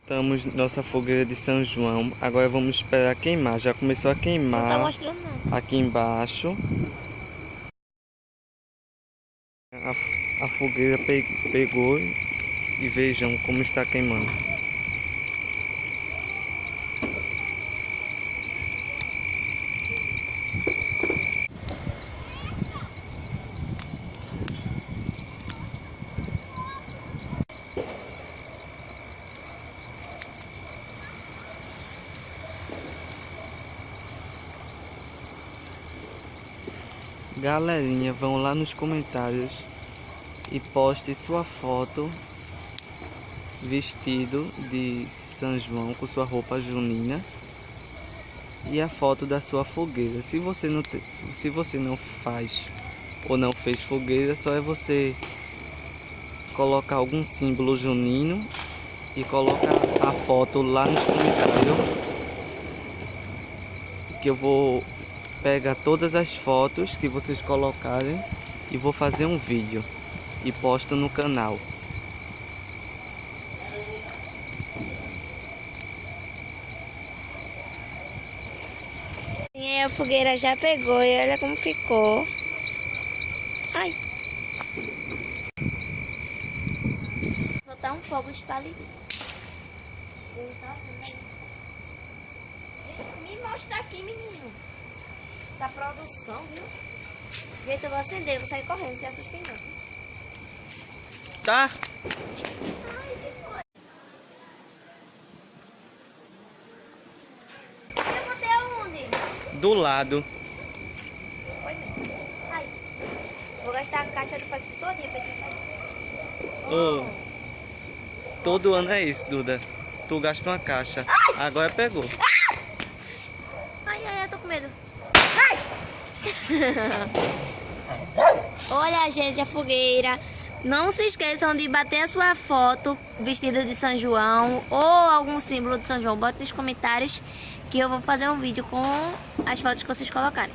Estamos nossa fogueira de São João. Agora vamos esperar queimar. Já começou a Não tá queimar mostrando nada. aqui embaixo. A fogueira pegou e vejam como está queimando. Galerinha, vão lá nos comentários e poste sua foto vestido de São João com sua roupa junina e a foto da sua fogueira. Se você não faz ou não fez fogueira, só é você colocar algum símbolo junino e colocar a foto lá nos comentários, que eu vou pegar todas as fotos que vocês colocarem e vou fazer um vídeo e posto no canal. E a fogueira já pegou e olha como ficou. Ai. Só tá um fogo de palito. Me mostra aqui, menino. Essa produção, viu? Gente, eu vou acender, eu vou sair correndo, se assustem não. Tá? Ai, que foi? Eu botei aonde? Do lado. Foi mesmo. Ai. Vou gastar a caixa do faz todinha feita em casa. Todo ano é isso, Duda. Tu gasta uma caixa. Ai! Agora pegou. Ai, ai, eu tô com medo. Ai! Olha, gente, a fogueira. Não se esqueçam de bater a sua foto vestida de São João ou algum símbolo de São João. Bote nos comentários que eu vou fazer um vídeo com as fotos que vocês colocarem.